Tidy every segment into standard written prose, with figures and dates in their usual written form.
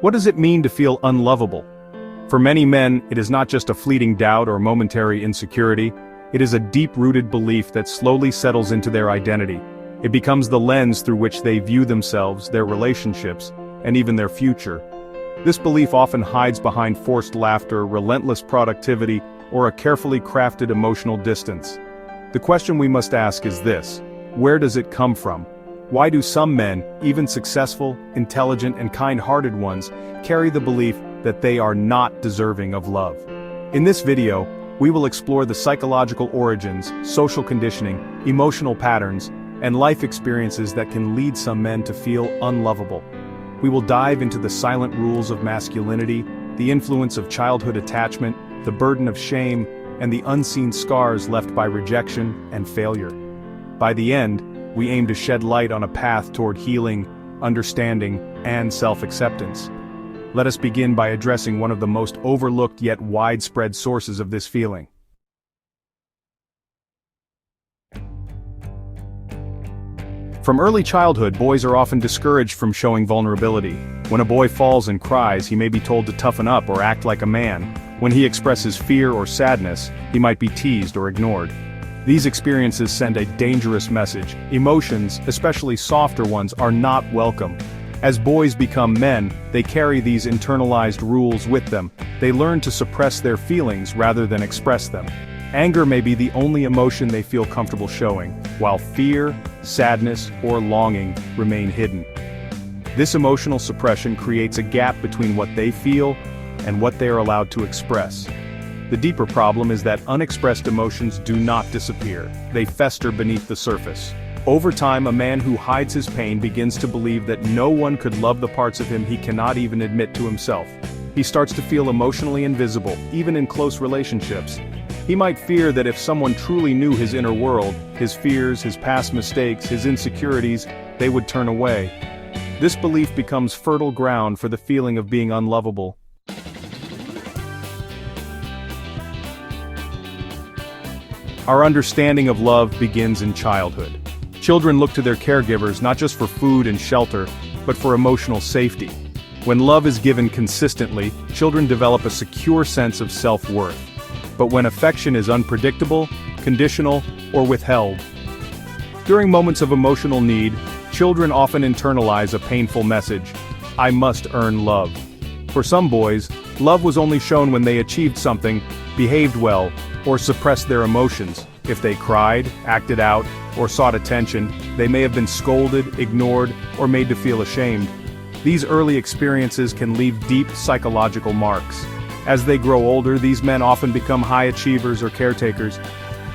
What does it mean to feel unlovable? For many men, it is not just a fleeting doubt or momentary insecurity, it is a deep-rooted belief that slowly settles into their identity. It becomes the lens through which they view themselves, their relationships, and even their future. This belief often hides behind forced laughter, relentless productivity, or a carefully crafted emotional distance. The question we must ask is this: where does it come from? Why do some men, even successful, intelligent, and kind-hearted ones, carry the belief that they are not deserving of love? In this video, we will explore the psychological origins, social conditioning, emotional patterns, and life experiences that can lead some men to feel unlovable. We will dive into the silent rules of masculinity, the influence of childhood attachment, the burden of shame, and the unseen scars left by rejection and failure. By the end, we aim to shed light on a path toward healing, understanding, and self-acceptance. Let us begin by addressing one of the most overlooked yet widespread sources of this feeling. From early childhood, boys are often discouraged from showing vulnerability. When a boy falls and cries, he may be told to toughen up or act like a man. When he expresses fear or sadness, he might be teased or ignored. These experiences send a dangerous message. Emotions, especially softer ones, are not welcome. As boys become men, they carry these internalized rules with them. They learn to suppress their feelings rather than express them. Anger may be the only emotion they feel comfortable showing, while fear, sadness, or longing remain hidden. This emotional suppression creates a gap between what they feel and what they are allowed to express. The deeper problem is that unexpressed emotions do not disappear. They fester beneath the surface. Over time, a man who hides his pain begins to believe that no one could love the parts of him he cannot even admit to himself. He starts to feel emotionally invisible, even in close relationships. He might fear that if someone truly knew his inner world, his fears, his past mistakes, his insecurities, they would turn away. This belief becomes fertile ground for the feeling of being unlovable. Our understanding of love begins in childhood. Children look to their caregivers not just for food and shelter, but for emotional safety. When love is given consistently, children develop a secure sense of self-worth. But when affection is unpredictable, conditional, or withheld, during moments of emotional need, children often internalize a painful message: I must earn love. For some boys, love was only shown when they achieved something, behaved well, or suppressed their emotions. If they cried, acted out, or sought attention, they may have been scolded, ignored, or made to feel ashamed. These early experiences can leave deep psychological marks. As they grow older, these men often become high achievers or caretakers,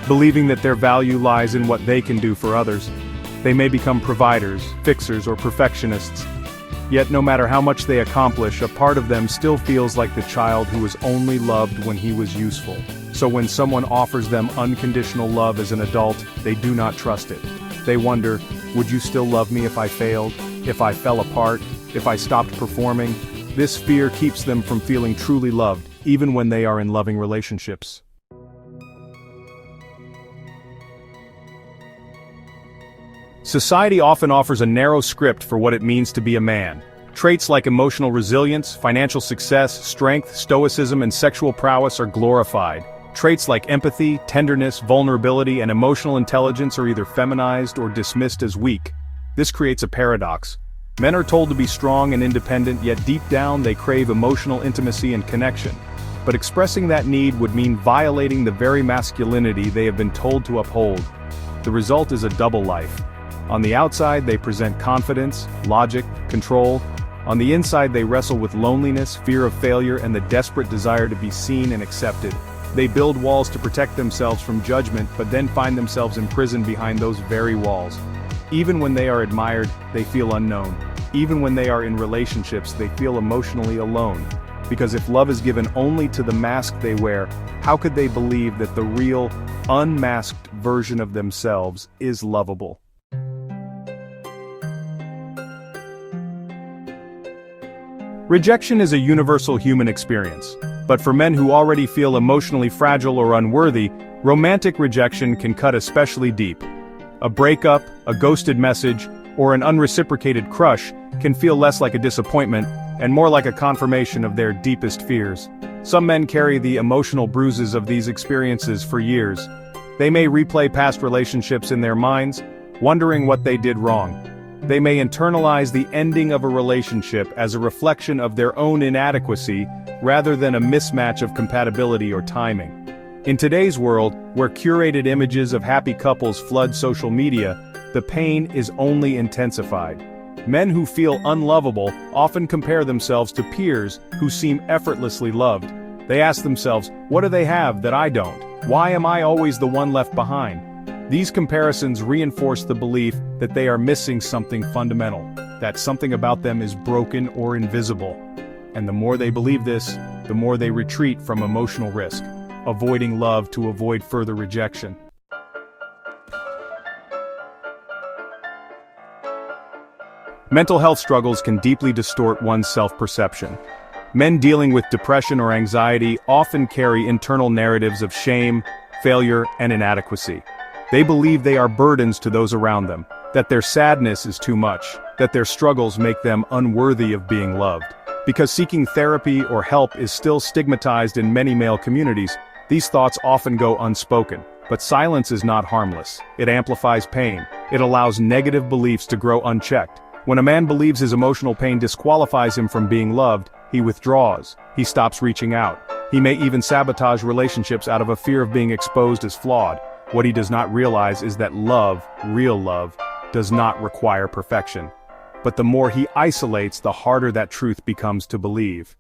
believing that their value lies in what they can do for others. They may become providers, fixers, or perfectionists. Yet no matter how much they accomplish, a part of them still feels like the child who was only loved when he was useful. So when someone offers them unconditional love as an adult, they do not trust it. They wonder, would you still love me if I failed? If I fell apart? If I stopped performing? This fear keeps them from feeling truly loved, even when they are in loving relationships. Society often offers a narrow script for what it means to be a man. Traits like emotional resilience, financial success, strength, stoicism, and sexual prowess are glorified. Traits like empathy, tenderness, vulnerability, and emotional intelligence are either feminized or dismissed as weak. This creates a paradox. Men are told to be strong and independent, yet deep down they crave emotional intimacy and connection. But expressing that need would mean violating the very masculinity they have been told to uphold. The result is a double life. On the outside, they present confidence, logic, control. On the inside, they wrestle with loneliness, fear of failure, and the desperate desire to be seen and accepted. They build walls to protect themselves from judgment, but then find themselves imprisoned behind those very walls. Even when they are admired, they feel unknown. Even when they are in relationships, they feel emotionally alone. Because if love is given only to the mask they wear, how could they believe that the real, unmasked version of themselves is lovable? Rejection is a universal human experience. But for men who already feel emotionally fragile or unworthy, romantic rejection can cut especially deep. A breakup, a ghosted message, or an unreciprocated crush can feel less like a disappointment and more like a confirmation of their deepest fears. Some men carry the emotional bruises of these experiences for years. They may replay past relationships in their minds, wondering what they did wrong. They may internalize the ending of a relationship as a reflection of their own inadequacy rather than a mismatch of compatibility or timing. In today's world, where curated images of happy couples flood social media, the pain is only intensified. Men who feel unlovable often compare themselves to peers who seem effortlessly loved. They ask themselves, what do they have that I don't? Why am I always the one left behind? These comparisons reinforce the belief that they are missing something fundamental, that something about them is broken or invisible. And the more they believe this, the more they retreat from emotional risk, avoiding love to avoid further rejection. Mental health struggles can deeply distort one's self-perception. Men dealing with depression or anxiety often carry internal narratives of shame, failure, and inadequacy. They believe they are burdens to those around them, that their sadness is too much, that their struggles make them unworthy of being loved. Because seeking therapy or help is still stigmatized in many male communities, these thoughts often go unspoken. But silence is not harmless. It amplifies pain. It allows negative beliefs to grow unchecked. When a man believes his emotional pain disqualifies him from being loved, he withdraws. He stops reaching out. He may even sabotage relationships out of a fear of being exposed as flawed. What he does not realize is that love, real love, does not require perfection. But the more he isolates, the harder that truth becomes to believe.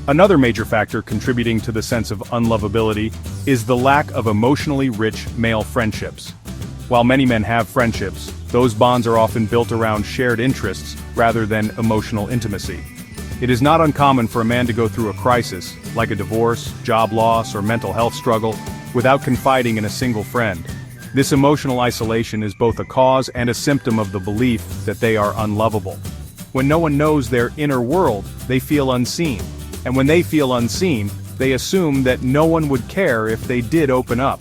Another major factor contributing to the sense of unlovability is the lack of emotionally rich male friendships. While many men have friendships, those bonds are often built around shared interests rather than emotional intimacy. It is not uncommon for a man to go through a crisis, like a divorce, job loss, or mental health struggle, without confiding in a single friend. This emotional isolation is both a cause and a symptom of the belief that they are unlovable. When no one knows their inner world, they feel unseen. And when they feel unseen, they assume that no one would care if they did open up.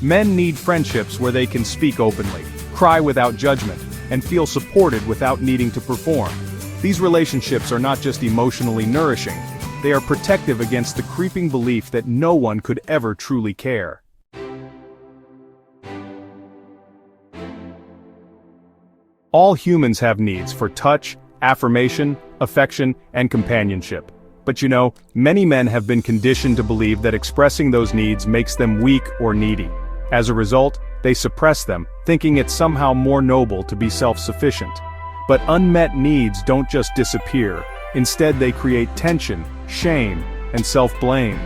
Men need friendships where they can speak openly, cry without judgment, and feel supported without needing to perform. These relationships are not just emotionally nourishing, they are protective against the creeping belief that no one could ever truly care. All humans have needs for touch, affirmation, affection, and companionship. But many men have been conditioned to believe that expressing those needs makes them weak or needy. As a result, they suppress them, thinking it's somehow more noble to be self-sufficient. But unmet needs don't just disappear. Instead, they create tension, shame, and self-blame.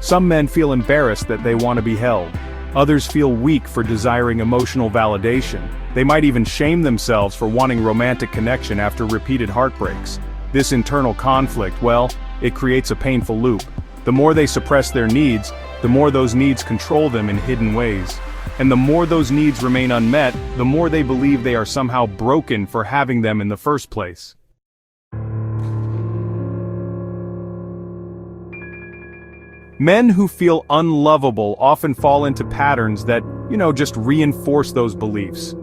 Some men feel embarrassed that they want to be held. Others feel weak for desiring emotional validation. They might even shame themselves for wanting romantic connection after repeated heartbreaks. This internal conflict, it creates a painful loop. The more they suppress their needs, the more those needs control them in hidden ways. And the more those needs remain unmet, the more they believe they are somehow broken for having them in the first place. Men who feel unlovable often fall into patterns that, just reinforce those beliefs.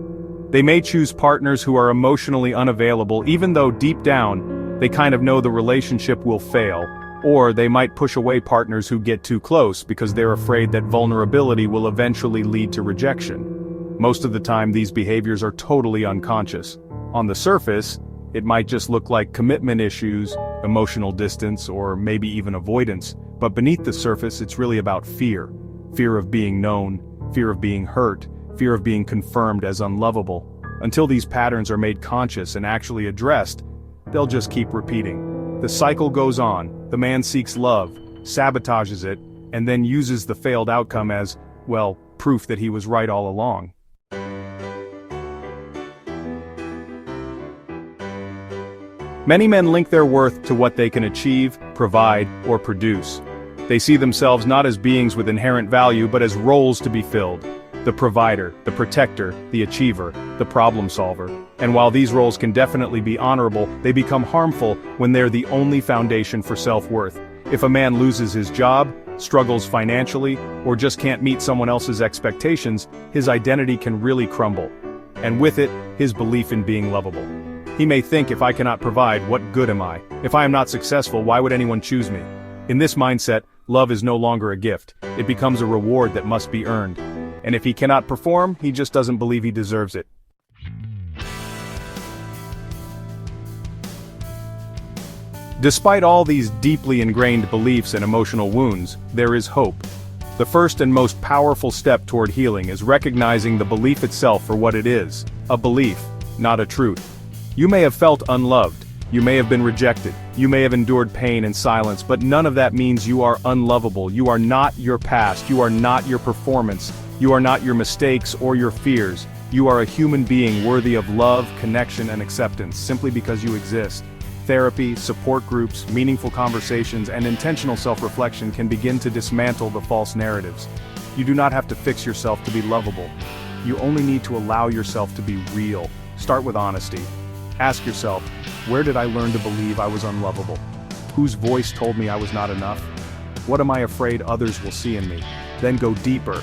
They may choose partners who are emotionally unavailable, even though deep down, they kind of know the relationship will fail. Or they might push away partners who get too close because they're afraid that vulnerability will eventually lead to rejection. Most of the time, these behaviors are totally unconscious. On the surface, it might just look like commitment issues, emotional distance, or maybe even avoidance. But beneath the surface, it's really about fear. Fear of being known, fear of being hurt, fear of being confirmed as unlovable. Until these patterns are made conscious and actually addressed, they'll just keep repeating. The cycle goes on. The man seeks love, sabotages it, and then uses the failed outcome as, proof that he was right all along. Many men link their worth to what they can achieve, provide, or produce. They see themselves not as beings with inherent value but as roles to be filled. The provider, the protector, the achiever, the problem solver. And while these roles can definitely be honorable, they become harmful when they're the only foundation for self-worth. If a man loses his job, struggles financially, or just can't meet someone else's expectations, his identity can really crumble. and with it, his belief in being lovable. He may think, if I cannot provide, what good am I? If I am not successful, why would anyone choose me? In this mindset, love is no longer a gift, it becomes a reward that must be earned. And if he cannot perform, he just doesn't believe he deserves it. Despite all these deeply ingrained beliefs and emotional wounds, there is hope. The first and most powerful step toward healing is recognizing the belief itself for what it is, a belief, not a truth. You may have felt unloved, you may have been rejected, you may have endured pain and silence, but none of that means you are unlovable. You are not your past, you are not your performance, you are not your mistakes or your fears. You are a human being worthy of love, connection, and acceptance simply because you exist. Therapy, support groups, meaningful conversations, and intentional self-reflection can begin to dismantle the false narratives. You do not have to fix yourself to be lovable. You only need to allow yourself to be real. Start with honesty. Ask yourself, where did I learn to believe I was unlovable? Whose voice told me I was not enough? What am I afraid others will see in me? Then go deeper.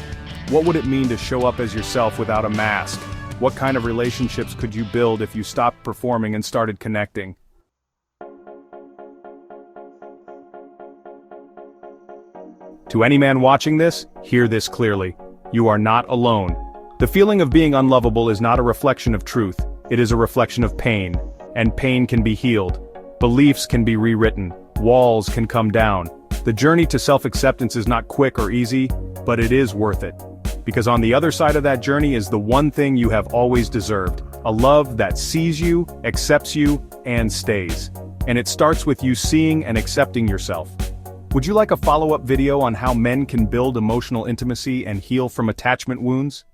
What would it mean to show up as yourself without a mask? What kind of relationships could you build if you stopped performing and started connecting? To any man watching this, hear this clearly. You are not alone. The feeling of being unlovable is not a reflection of truth, it is a reflection of pain. And pain can be healed. Beliefs can be rewritten. Walls can come down. The journey to self-acceptance is not quick or easy, but it is worth it. Because on the other side of that journey is the one thing you have always deserved, a love that sees you, accepts you, and stays. And it starts with you seeing and accepting yourself. Would you like a follow-up video on how men can build emotional intimacy and heal from attachment wounds?